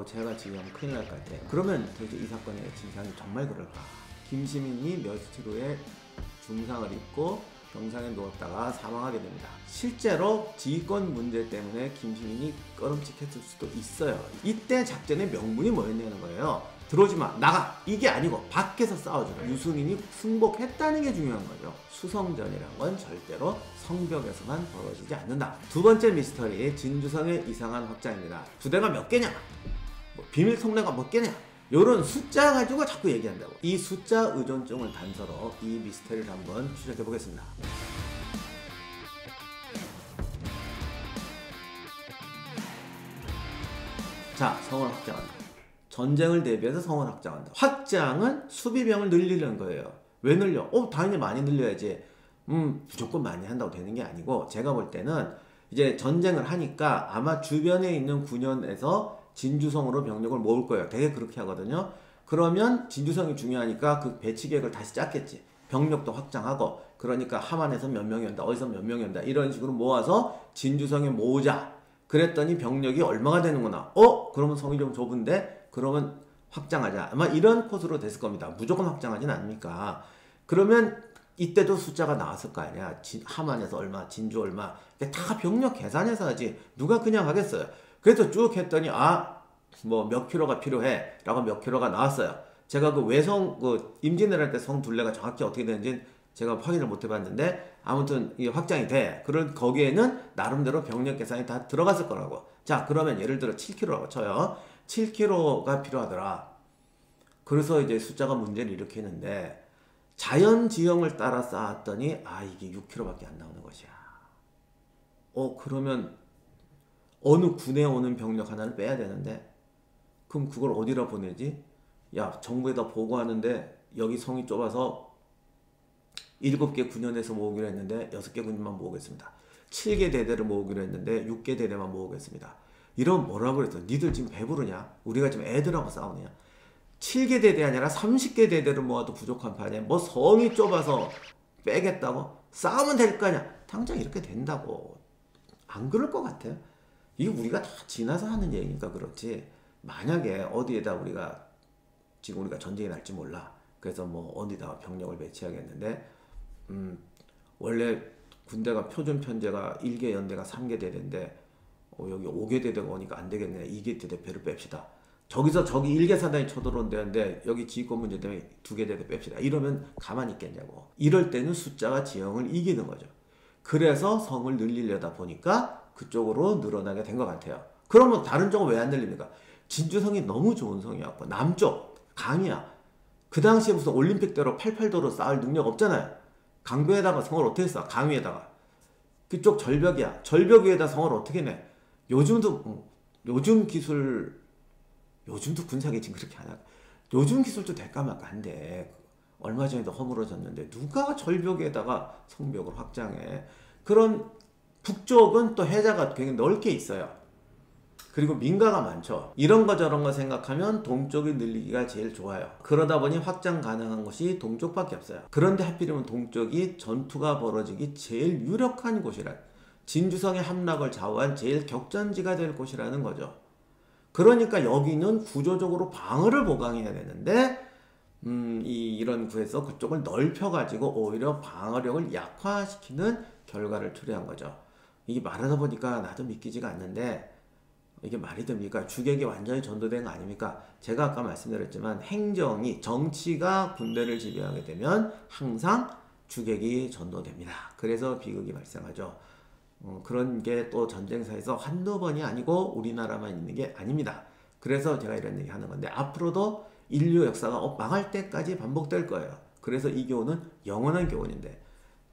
제가 지금 큰일 날 것 같아. 그러면 도대체 이 사건의 진상이 정말 그럴까? 김시민이 며칠 후에 중상을 입고 병상에 누웠다가 사망하게 됩니다. 실제로 지휘권 문제 때문에 김시민이 꺼름칙했을 수도 있어요. 이때 작전의 명분이 뭐였냐는 거예요. 들어오지 마, 나가! 이게 아니고 밖에서 싸워주라. 유승인이 승복했다는 게 중요한 거죠. 수성전이란 건 절대로 성벽에서만 벌어지지 않는다. 두 번째 미스터리, 진주성의 이상한 확장입니다. 부대가 몇 개냐? 비밀 통로가 몇 개냐? 요런 숫자 가지고 자꾸 얘기한다고. 이 숫자 의존증을 단서로 이 미스터리를 한번 추적해 보겠습니다. 자, 성을 확장한다. 전쟁을 대비해서 성을 확장한다. 확장은 수비병을 늘리는 거예요. 왜 늘려? 당연히 많이 늘려야지. 무조건 많이 한다고 되는 게 아니고, 제가 볼 때는 이제 전쟁을 하니까 아마 주변에 있는 군현에서 진주성으로 병력을 모을 거예요. 되게 그렇게 하거든요. 그러면 진주성이 중요하니까 그 배치 계획을 다시 짰겠지. 병력도 확장하고, 그러니까 함안에서 몇 명이 온다, 어디서 몇 명이 온다, 이런 식으로 모아서 진주성에 모으자. 그랬더니 병력이 얼마가 되는구나. 그러면 성이 좀 좁은데? 그러면 확장하자. 아마 이런 코스로 됐을 겁니다. 무조건 확장하진 않으니까. 그러면 이때도 숫자가 나왔을 거 아니야. 함안에서 얼마, 진주 얼마. 다 병력 계산해서 하지. 누가 그냥 하겠어요. 그래서 쭉 했더니 뭐 몇 킬로가 필요해 라고 몇 킬로가 나왔어요. 제가 그 외성 임진왜란 할 때 성 둘레가 정확히 어떻게 되는지 제가 확인을 못 해봤는데, 아무튼 이게 확장이 돼. 그런 거기에는 나름대로 병력 계산이 다 들어갔을 거라고. 자, 그러면 예를 들어 7킬로라고 쳐요. 7킬로가 필요하더라. 그래서 이제 숫자가 문제를 일으키는데, 자연 지형을 따라 쌓았더니 이게 6킬로밖에 안 나오는 것이야. 그러면 어느 군에 오는 병력 하나를 빼야 되는데, 그럼 그걸 어디다 보내지? 야, 정부에다 보고하는데 여기 성이 좁아서 7개 군현에서 모으기로 했는데 6개 군인만 모으겠습니다. 7개 대대를 모으기로 했는데 6개 대대만 모으겠습니다. 이러면 뭐라고 그랬어? 니들 지금 배부르냐? 우리가 지금 애들하고 싸우느냐? 7개 대대 아니라 30개 대대를 모아도 부족한 판에 뭐 성이 좁아서 빼겠다고? 싸우면 될 거 아니야? 당장 이렇게 된다고. 안 그럴 것 같아요. 이게 우리가 다 지나서 하는 얘기니까 그렇지. 만약에 어디에다 지금 우리가 전쟁이 날지 몰라. 그래서 뭐 어디다가 병력을 배치하겠는데, 원래 군대가 표준 편제가 1개 연대가 3개 대대인데, 여기 5개 대대가 오니까 안 되겠네. 2개 대대표를 뺍시다. 저기서 저기 1개 사단이 쳐들어온다는데 여기 지휘권 문제 때문에 2개 대대 뺍시다. 이러면 가만히 있겠냐고. 이럴 때는 숫자가 지형을 이기는 거죠. 그래서 성을 늘리려다 보니까 그쪽으로 늘어나게 된 것 같아요. 그러면 다른 쪽은 왜 안 늘립니까? 진주성이 너무 좋은 성이었고, 남쪽 강이야. 그 당시에 무슨 올림픽대로 88도로 쌓을 능력 없잖아요. 강변에다가 성을 어떻게 쌓아? 강 위에다가. 그쪽 절벽이야. 절벽 위에다 성을 어떻게 내? 요즘도 군사기 지금 그렇게 하나? 요즘 기술도 될까 말까 한데, 얼마 전에도 허물어졌는데 누가 절벽에다가 성벽을 확장해? 그런 북쪽은 또 해자가 굉장히 넓게 있어요. 그리고 민가가 많죠. 이런 거 저런 거 생각하면 동쪽이 늘리기가 제일 좋아요. 그러다 보니 확장 가능한 곳이 동쪽밖에 없어요. 그런데 하필이면 동쪽이 전투가 벌어지기 제일 유력한 곳이란, 진주성의 함락을 좌우한 제일 격전지가 될 곳이라는 거죠. 그러니까 여기는 구조적으로 방어를 보강해야 되는데, 이런 구에서 그쪽을 넓혀가지고 오히려 방어력을 약화시키는 결과를 초래한 거죠. 이게 말하다 보니까 나도 믿기지가 않는데, 이게 말이 됩니까? 주객이 완전히 전도된 거 아닙니까? 제가 아까 말씀드렸지만 정치가 군대를 지배하게 되면 항상 주객이 전도됩니다. 그래서 비극이 발생하죠. 그런 게 또 전쟁사에서 한두 번이 아니고 우리나라만 있는 게 아닙니다. 그래서 제가 이런 얘기 하는 건데, 앞으로도 인류 역사가 망할 때까지 반복될 거예요. 그래서 이 교훈은 영원한 교훈인데,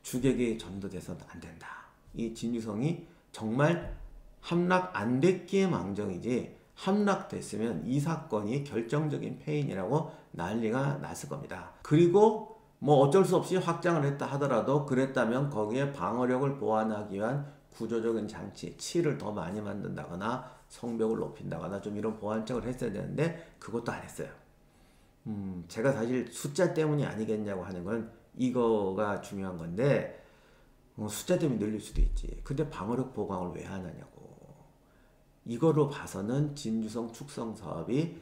주객이 전도돼서는 안 된다. 이 진주성이 정말 함락 안 됐기에 망정이지, 함락됐으면 이 사건이 결정적인 패인이라고 난리가 났을 겁니다. 그리고 뭐 어쩔 수 없이 확장을 했다 하더라도, 그랬다면 거기에 방어력을 보완하기 위한 구조적인 장치, 치를 더 많이 만든다거나 성벽을 높인다거나 좀 이런 보완책을 했어야 되는데 그것도 안 했어요. 제가 사실 숫자 때문이 아니겠냐고 하는 건 이거가 중요한 건데, 숫자 때문에 늘릴 수도 있지. 근데 방어력 보강을 왜 하느냐고. 이거로 봐서는 진주성 축성 사업이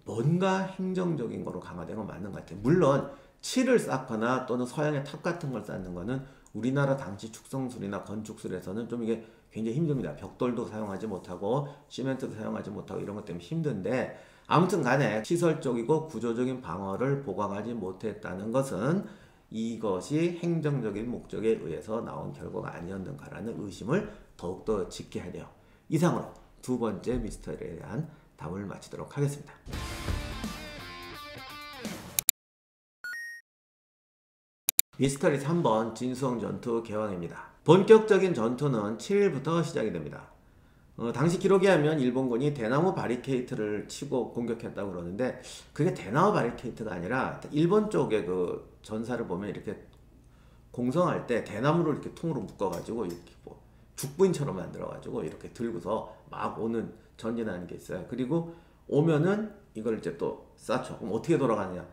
뭔가 행정적인 거로 강화된 건 맞는 것 같아요. 물론 칠을 쌓거나 또는 서양의 탑 같은 걸 쌓는 거는 우리나라 당시 축성술이나 건축술에서는 좀 이게 굉장히 힘듭니다. 벽돌도 사용하지 못하고 시멘트도 사용하지 못하고 이런 것 때문에 힘든데, 아무튼 간에 시설적이고 구조적인 방어를 보강하지 못했다는 것은 이것이 행정적인 목적에 의해서 나온 결과가 아니었는가라는 의심을 더욱더 짓게 해야 돼요. 이상으로 두 번째 미스터리에 대한 답을 마치도록 하겠습니다. 미스터리 3번 진수성 전투 개왕입니다. 본격적인 전투는 7일부터 시작이 됩니다. 당시 기록에 하면 일본군이 대나무 바리케이트를 치고 공격했다고 그러는데, 그게 대나무 바리케이트가 아니라 일본 쪽의 그 전사를 보면 이렇게 공성할 때 대나무를 이렇게 통으로 묶어가지고 이렇게 뭐 죽부인처럼 만들어가지고 이렇게 들고서 막 오는 전진하는 게 있어요. 그리고 오면은 이걸 이제 또 쌓죠. 그럼 어떻게 돌아가느냐?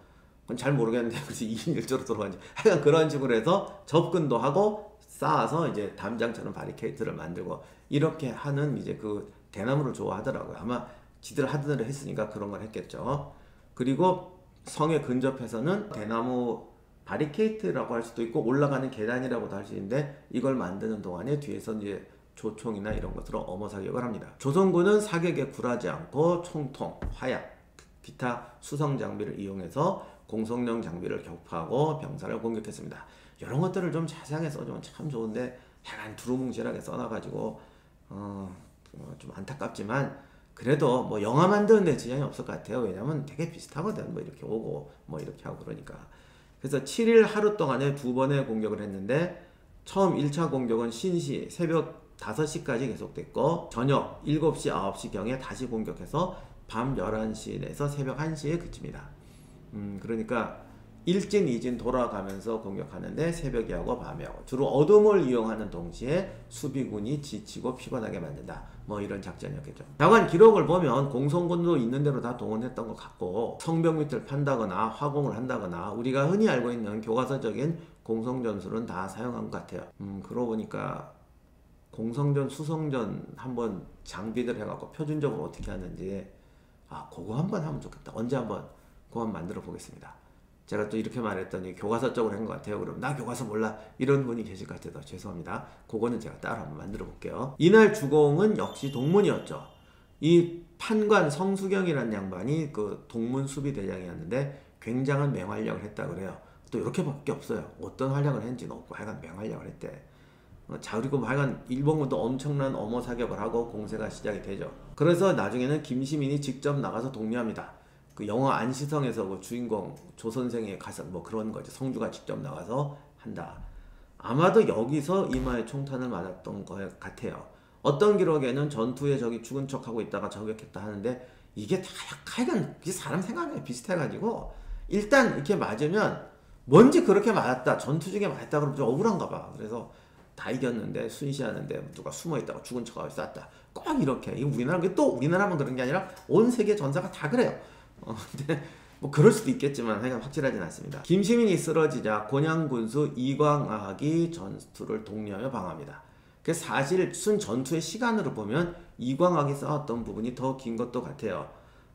그건 잘 모르겠는데 그래서 2인 1조로 돌아가는지 하여간 그런 식으로 해서 접근도 하고 쌓아서 이제 담장처럼 바리케이트를 만들고 이렇게 하는 이제 그 대나무를 좋아하더라고요. 아마 지들 하던 대로 했으니까 그런 걸 했겠죠. 그리고 성에 근접해서는 대나무 바리케이트라고 할 수도 있고 올라가는 계단이라고도 할 수 있는데, 이걸 만드는 동안에 뒤에서 이제 조총이나 이런 것으로 엄호 사격을 합니다. 조선군은 사격에 굴하지 않고 총통, 화약, 기타 수성 장비를 이용해서 공성령 장비를 격파하고 병사를 공격했습니다. 이런 것들을 좀 자세하게 써주면 참 좋은데 약간 두루뭉실하게 써놔가지고 좀 안타깝지만, 그래도 뭐 영화 만드는데 지장이 없을 것 같아요. 왜냐면 되게 비슷하거든. 뭐 이렇게 오고 뭐 이렇게 하고 그러니까. 그래서 7일 하루 동안에 2번의 공격을 했는데, 처음 1차 공격은 신시 새벽 5시까지 계속됐고, 저녁 7시 9시경에 다시 공격해서 밤 11시 내서 새벽 1시에 그칩니다. 그러니까 일진 이진 돌아가면서 공격하는데 새벽에 하고 밤에 하고, 주로 어둠을 이용하는 동시에 수비군이 지치고 피곤하게 만든다. 뭐 이런 작전이었겠죠. 다만 기록을 보면 공성군도 있는 대로 다 동원했던 것 같고, 성벽 밑을 판다거나 화공을 한다거나 우리가 흔히 알고 있는 교과서적인 공성전술은 다 사용한 것 같아요. 그러고 보니까 공성전, 수성전 한번 장비들 해갖고 표준적으로 어떻게 하는지 그거 한번 하면 좋겠다. 언제 한번 그거 한번 만들어 보겠습니다. 제가 또 이렇게 말했더니 교과서적으로 한 것 같아요. 그럼 나 교과서 몰라 이런 분이 계실 것 같아서 죄송합니다. 그거는 제가 따로 한번 만들어 볼게요. 이날 주공은 역시 동문이었죠. 이 판관 성수경이라는 양반이 그 동문 수비 대장이었는데 굉장한 맹활약을 했다 그래요. 또 이렇게밖에 없어요. 어떤 활약을 했는지는 없고 하여간 맹활약을 했대. 자, 그리고 하여간 일본군도 엄청난 엄호 사격을 하고 공세가 시작이 되죠. 그래서 나중에는 김시민이 직접 나가서 독려합니다. 그 영화 안시성에서 그 주인공 조선생의 가서 뭐 그런 거지. 성주가 직접 나가서 한다. 아마도 여기서 이마에 총탄을 맞았던 것 같아요. 어떤 기록에는 전투에 저기 죽은 척하고 있다가 저격했다 하는데, 이게 다 약간 사람 생각이 비슷해가지고 일단 이렇게 맞으면 뭔지 그렇게 맞았다, 전투 중에 맞았다 그러면 좀 억울한가 봐. 그래서 다 이겼는데 순시하는데 누가 숨어있다가 죽은 척하고 쐈다, 꼭 이렇게. 이거 우리나라만 그런 게 아니라 온 세계 전사가 다 그래요. 근데 뭐 그럴 수도 있겠지만 하여간 확실하진 않습니다. 김시민이 쓰러지자 곤양군수 이광학이 전투를 독려하며 방어합니다. 그래서 사실 순 전투의 시간으로 보면 이광학이 싸웠던 부분이 더 긴 것도 같아요.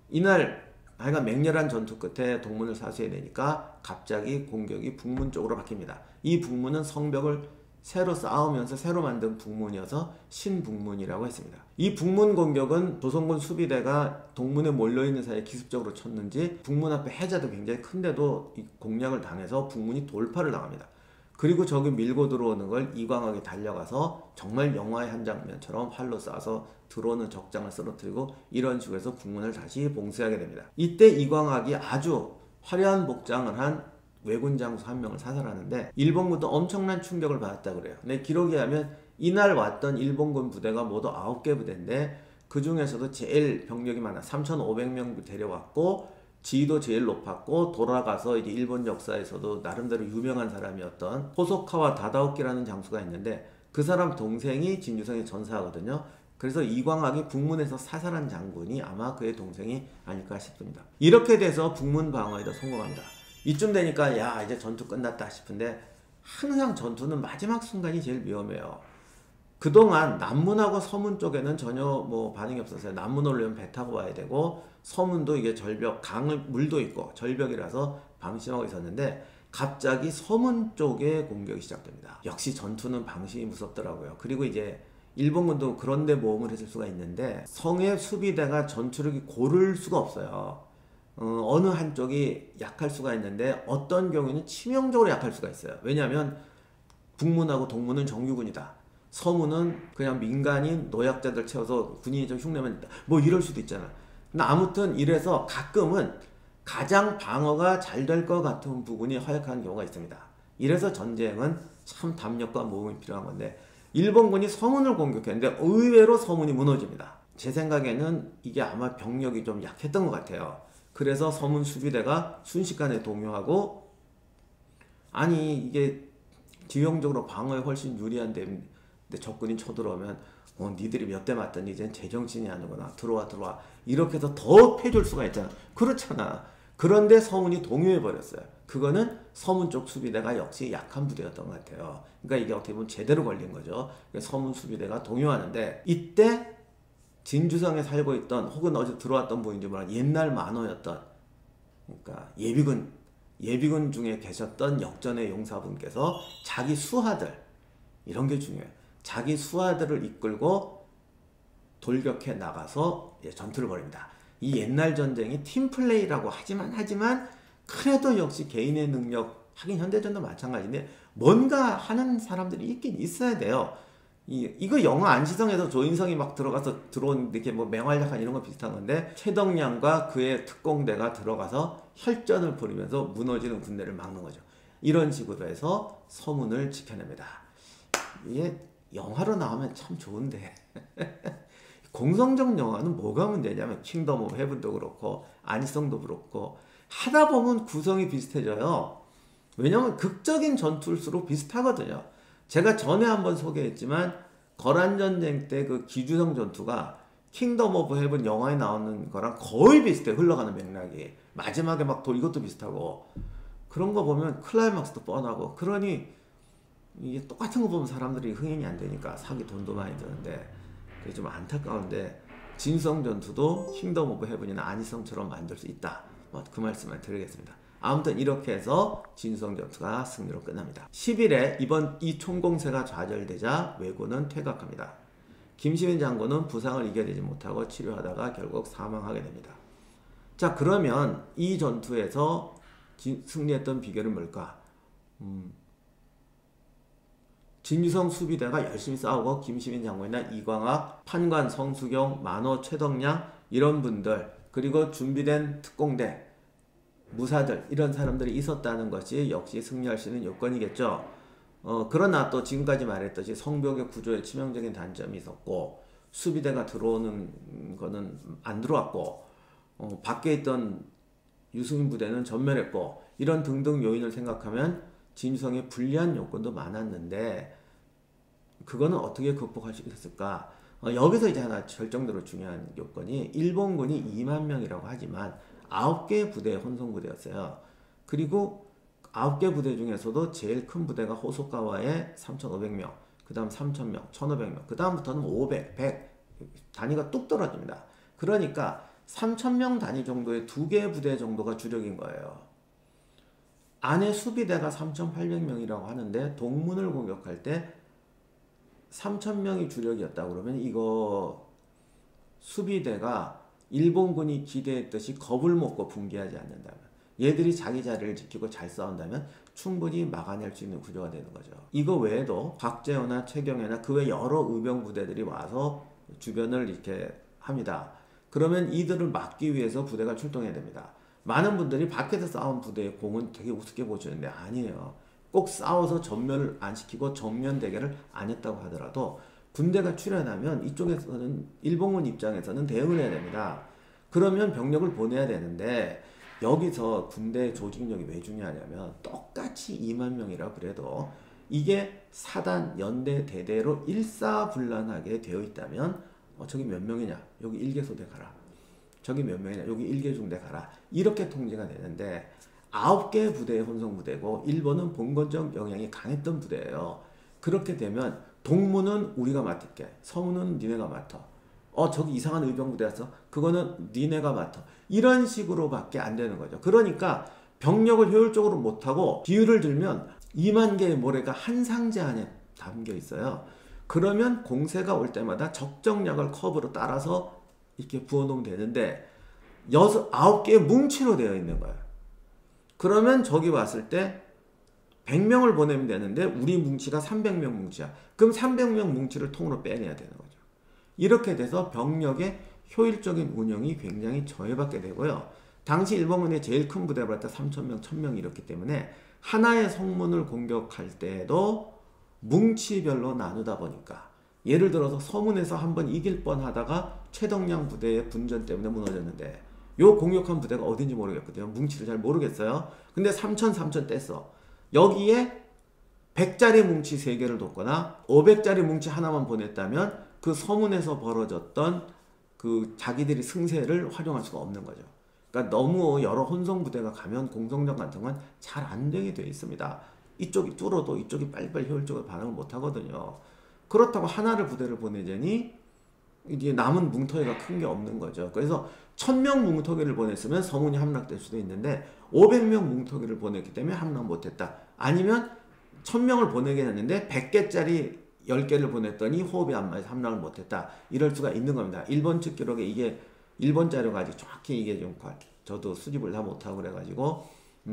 이날 하여간 맹렬한 전투 끝에 동문을 사수해야 되니까 갑자기 공격이 북문 쪽으로 바뀝니다. 이 북문은 성벽을 새로 쌓으면서 새로 만든 북문이어서 신북문이라고 했습니다. 이 북문 공격은 조선군 수비대가 동문에 몰려있는 사이에 기습적으로 쳤는지 북문 앞에 해자도 굉장히 큰데도 공략을 당해서 북문이 돌파를 당합니다. 그리고 저기 밀고 들어오는 걸 이광학이 달려가서 정말 영화의 한 장면처럼 활로 쏴서 들어오는 적장을 쓰러뜨리고 이런 식으로 해서 북문을 다시 봉쇄하게 됩니다. 이때 이광학이 아주 화려한 복장을 한 왜군 장수 한 명을 사살하는데, 일본군도 엄청난 충격을 받았다고 그래요. 근데 기록에 하면 이날 왔던 일본군 부대가 모두 9개 부대인데, 그 중에서도 제일 병력이 많아 3,500명 데려왔고 지위도 제일 높았고, 돌아가서 이제 일본 역사에서도 나름대로 유명한 사람이었던 호소카와 다다오키라는 장수가 있는데, 그 사람 동생이 진주성의 전사하거든요. 그래서 이광학이 북문에서 사살한 장군이 아마 그의 동생이 아닐까 싶습니다. 이렇게 돼서 북문 방어에도 성공합니다. 이쯤 되니까 야, 이제 전투 끝났다 싶은데, 항상 전투는 마지막 순간이 제일 위험해요. 그동안 남문하고 서문 쪽에는 전혀 뭐 반응이 없었어요. 남문 오려면 배 타고 와야 되고 서문도 이게 절벽, 강을 물도 있고 절벽이라서 방심하고 있었는데 갑자기 서문 쪽에 공격이 시작됩니다. 역시 전투는 방심이 무섭더라고요. 그리고 이제 일본군도 그런데 모험을 했을 수가 있는데 성의 수비대가 전투력이 고를 수가 없어요. 어느 한쪽이 약할 수가 있는데 어떤 경우는 치명적으로 약할 수가 있어요. 왜냐하면 북문하고 동문은 정규군이다. 서문은 그냥 민간인 노약자들 채워서 군인이 좀 흉내만 있다. 뭐 이럴 수도 있잖아. 근데 아무튼 이래서 가끔은 가장 방어가 잘 될 것 같은 부분이 허약한 경우가 있습니다. 이래서 전쟁은 참 담력과 모험이 필요한 건데 일본군이 서문을 공격했는데 의외로 서문이 무너집니다. 제 생각에는 이게 아마 병력이 좀 약했던 것 같아요. 그래서 서문 수비대가 순식간에 동요하고 아니 이게 지형적으로 방어에 훨씬 유리한데 근데 적군이 쳐들어오면 니들이 몇 대 맞더니 이젠 제정신이 아니구나. 들어와. 이렇게 해서 더 패줄 수가 있잖아. 그렇잖아. 그런데 서문이 동요해버렸어요. 그거는 서문 쪽 수비대가 역시 약한 부대였던 것 같아요. 그러니까 이게 어떻게 보면 제대로 걸린 거죠. 서문 수비대가 동요하는데 이때 진주성에 살고 있던 혹은 어제 들어왔던 분인지 몰라 옛날 만호였던 그러니까 예비군 중에 계셨던 역전의 용사분께서 자기 수하들 이런 게 중요해요. 자기 수하들을 이끌고 돌격해 나가서 전투를 벌입니다. 이 옛날 전쟁이 팀플레이라고 하지만 그래도 역시 개인의 능력 하긴 현대전도 마찬가지인데 뭔가 하는 사람들이 있긴 있어야 돼요. 이거 영화 안시성에서 조인성이 막 들어가서 들어온 이렇게 뭐 맹활약한 이런 거 비슷한 건데 최덕량과 그의 특공대가 들어가서 혈전을 벌이면서 무너지는 군대를 막는 거죠. 이런 식으로 해서 서문을 지켜냅니다. 이게 영화로 나오면 참 좋은데 공성적 영화는 뭐가 문제냐면 킹덤 오브 헤븐도 그렇고 안시성도 그렇고 하다 보면 구성이 비슷해져요. 왜냐면 극적인 전투일수록 비슷하거든요. 제가 전에 한번 소개했지만 거란전쟁 때 그 기주성 전투가 킹덤 오브 헤븐 영화에 나오는 거랑 거의 비슷해. 흘러가는 맥락이 마지막에 막 이것도 비슷하고 그런 거 보면 클라이막스도 뻔하고 그러니 이게 똑같은 거 보면 사람들이 흥행이 안 되니까 사기 돈도 많이 드는데 그게 좀 안타까운데 진성 전투도 킹덤 오브 헤븐이나 안희성처럼 만들 수 있다. 그 말씀을 드리겠습니다. 아무튼 이렇게 해서 진성 전투가 승리로 끝납니다. 10일에 이번 이 총공세가 좌절되자 왜군은 퇴각합니다. 김시민 장군은 부상을 이겨내지 못하고 치료하다가 결국 사망하게 됩니다. 자, 그러면 이 전투에서 승리했던 비결은 뭘까? 진유성 수비대가 열심히 싸우고 김시민 장군이나 이광학, 판관, 성수경, 만호, 최덕량 이런 분들 그리고 준비된 특공대, 무사들 이런 사람들이 있었다는 것이 역시 승리할 수 있는 요건이겠죠. 그러나 또 지금까지 말했듯이 성벽의 구조에 치명적인 단점이 있었고 수비대가 들어오는 거는 안 들어왔고 밖에 있던 유승민 부대는 전멸했고 이런 등등 요인을 생각하면 진유성의 불리한 요건도 많았는데 그거는 어떻게 극복할 수 있었을까? 여기서 이제 하나 결정적으로 중요한 요건이 일본군이 2만 명이라고 하지만 9개 부대의 혼성부대였어요. 그리고 9개 부대 중에서도 제일 큰 부대가 호소카와의 3,500명, 그 다음 3,000명, 1,500명, 그 다음부터는 500, 100 단위가 뚝 떨어집니다. 그러니까 3,000명 단위 정도의 2개의 부대 정도가 주력인 거예요. 안에 수비대가 3,800명이라고 하는데 동문을 공격할 때 3,000명이 주력이었다 그러면 이거 수비대가 일본군이 기대했듯이 겁을 먹고 붕괴하지 않는다면 얘들이 자기 자리를 지키고 잘 싸운다면 충분히 막아낼 수 있는 구조가 되는 거죠. 이거 외에도 박재호나 최경혜나 그 외 여러 의병 부대들이 와서 주변을 이렇게 합니다. 그러면 이들을 막기 위해서 부대가 출동해야 됩니다. 많은 분들이 밖에서 싸운 부대의 공은 되게 우습게 보시는데 아니에요. 꼭 싸워서 전멸을 안 시키고 정면 대결을 안 했다고 하더라도 군대가 출현하면 이쪽에서는 일본군 입장에서는 대응을 해야 됩니다. 그러면 병력을 보내야 되는데 여기서 군대 조직력이 왜 중요하냐면 똑같이 2만 명이라 그래도 이게 사단, 연대, 대대로 일사불란하게 되어 있다면 저기 몇 명이냐? 여기 1개소대 가라. 저기 몇 명이냐? 여기 1개중대 가라. 이렇게 통제가 되는데 9개 부대의 혼성부대고 일본은 봉건적 영향이 강했던 부대예요. 그렇게 되면 동무는 우리가 맡을게. 서무는 니네가 맡아. 저기 이상한 의병부대 왔어. 그거는 니네가 맡아. 이런 식으로밖에 안 되는 거죠. 그러니까 병력을 효율적으로 못하고, 비유를 들면 2만 개의 모래가 한 상자 안에 담겨 있어요. 그러면 공세가 올 때마다 적정량을 커브로 따라서 이렇게 부어놓으면 되는데 9개의 뭉치로 되어 있는 거예요. 그러면 저기 왔을 때 100명을 보내면 되는데 우리 뭉치가 300명 뭉치야. 그럼 300명 뭉치를 통으로 빼내야 되는 거죠. 이렇게 돼서 병력의 효율적인 운영이 굉장히 저해받게 되고요. 당시 일본군의 제일 큰 부대가 3,000명, 1,000명이었기 때문에 하나의 성문을 공격할 때에도 뭉치별로 나누다 보니까, 예를 들어서 서문에서 한번 이길 뻔하다가 최덕량 부대의 분전 때문에 무너졌는데 요 공격한 부대가 어딘지 모르겠거든요. 뭉치를 잘 모르겠어요. 근데 3,000 뗐어. 여기에 100짜리 뭉치 3개를 뒀거나 500짜리 뭉치 하나만 보냈다면 그 서문에서 벌어졌던 그 자기들이 승세를 활용할 수가 없는 거죠. 그러니까 너무 여러 혼성 부대가 가면 공성전 같은 건 잘 안 되게 되어 있습니다. 이쪽이 뚫어도 이쪽이 빨리빨리 효율적으로 반응을 못 하거든요. 그렇다고 하나를 부대를 보내자니 이게 남은 뭉터기가 큰 게 없는 거죠. 그래서 1000명 뭉터기를 보냈으면 서문이 함락될 수도 있는데 500명 뭉터기를 보냈기 때문에 함락 못했다. 아니면 1000명을 보내게 했는데 100개짜리 10개를 보냈더니 호흡이 안 맞아서 함락을 못했다. 이럴 수가 있는 겁니다. 일본 측 기록에 이게 일본 자료가 아직 정확히 이게 좀 저도 수집을 다 못하고 그래가지고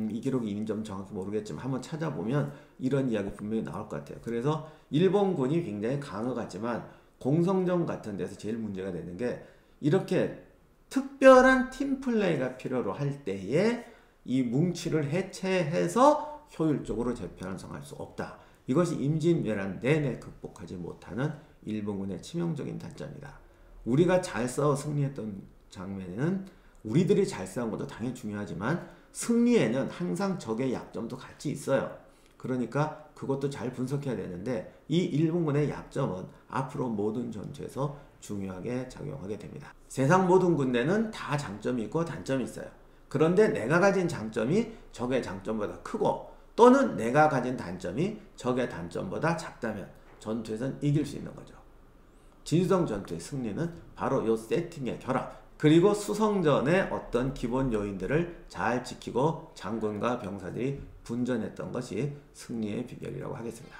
이 기록이 있는지 좀 정확히 모르겠지만 한번 찾아보면 이런 이야기 분명히 나올 것 같아요. 그래서 일본군이 굉장히 강한 것 같지만 공성전 같은 데서 제일 문제가 되는 게 이렇게 특별한 팀플레이가 필요로 할 때에 이 뭉치를 해체해서 효율적으로 재편을 완성할 수 없다. 이것이 임진왜란 내내 극복하지 못하는 일본군의 치명적인 단점이다. 우리가 잘 싸워 승리했던 장면에는 우리들이 잘 싸운 것도 당연히 중요하지만 승리에는 항상 적의 약점도 같이 있어요. 그러니까 그것도 잘 분석해야 되는데 이 일본군의 약점은 앞으로 모든 전투에서 중요하게 작용하게 됩니다. 세상 모든 군대는 다 장점이 있고 단점이 있어요. 그런데 내가 가진 장점이 적의 장점보다 크고 또는 내가 가진 단점이 적의 단점보다 작다면 전투에서는 이길 수 있는 거죠. 진수성 전투의 승리는 바로 이 세팅의 결합, 그리고 수성전의 어떤 기본 요인들을 잘 지키고 장군과 병사들이 분전했던 것이 승리의 비결이라고 하겠습니다.